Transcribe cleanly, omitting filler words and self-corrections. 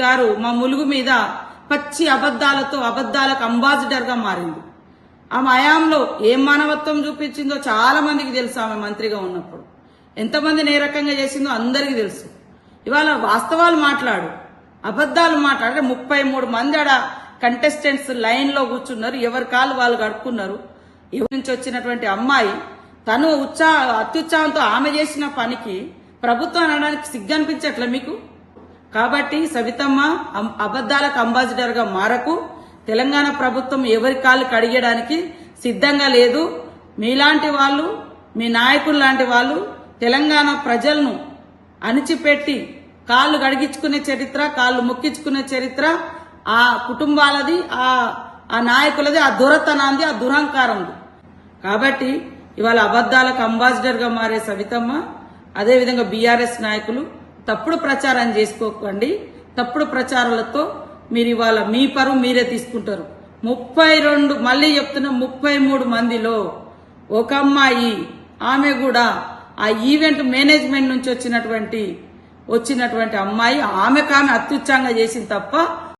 గారు మా ములుగు మీద పచ్చి అబద్దాలకు అంబాసిడర్ గా మారింది. ఆమె హయాంలో ఏం మానవత్వం చూపించిందో చాలా మందికి తెలుసు. ఆమె మంత్రిగా ఉన్నప్పుడు ఎంతమందిని ఏ రకంగా చేసిందో అందరికీ తెలుసు. ఇవాళ వాస్తవాలు మాట్లాడు, అబద్దాలు మాట్లాడే 33 మంది ఆడ కంటెస్టెంట్స్ లైన్ లో కూర్చున్నారు. ఎవరి కాళ్ళు వాళ్ళు గడుపుకున్నారు. ఎవరి నుంచి వచ్చినటువంటి అమ్మాయి తను అత్యుత్సాహంతో ఆమె చేసిన పనికి ప్రభుత్వం అనడానికి సిగ్గనిపించట్లే మీకు? కాబట్టి సవితమ్మ అబద్దాలకు అంబాసిడర్ గా మారకు. తెలంగాణ ప్రభుత్వం ఎవరి కాళ్ళు కడిగడానికి సిద్ధంగా లేదు. మీలాంటి వాళ్ళు, మీ నాయకులు లాంటి వాళ్ళు తెలంగాణ ప్రజలను అణిచిపెట్టి కాళ్ళు కడిగించుకునే చరిత్ర, కాళ్ళు మొక్కించుకునే చరిత్ర ఆ కుటుంబాలది, ఆ నాయకులది, ఆ దురతనాంది, ఆ దురహంకారంది. కాబట్టి ఇవాళ అబద్దాలకు అంబాసిడర్ గా మారే సవితమ్మ, అదేవిధంగా బీఆర్ఎస్ నాయకులు తప్పుడు ప్రచారం చేసుకోకండి. తప్పుడు ప్రచారాలతో మీరు ఇవాళ మీ పరువు మీరే తీసుకుంటారు. 32 మళ్ళీ చెప్తున్నా, 33 మందిలో ఒక అమ్మాయి, ఆమె కూడా ఆ ఈవెంట్ మేనేజ్మెంట్ నుంచి వచ్చినటువంటి అమ్మాయి, ఆమె అత్యుత్సాహంగా చేసింది తప్ప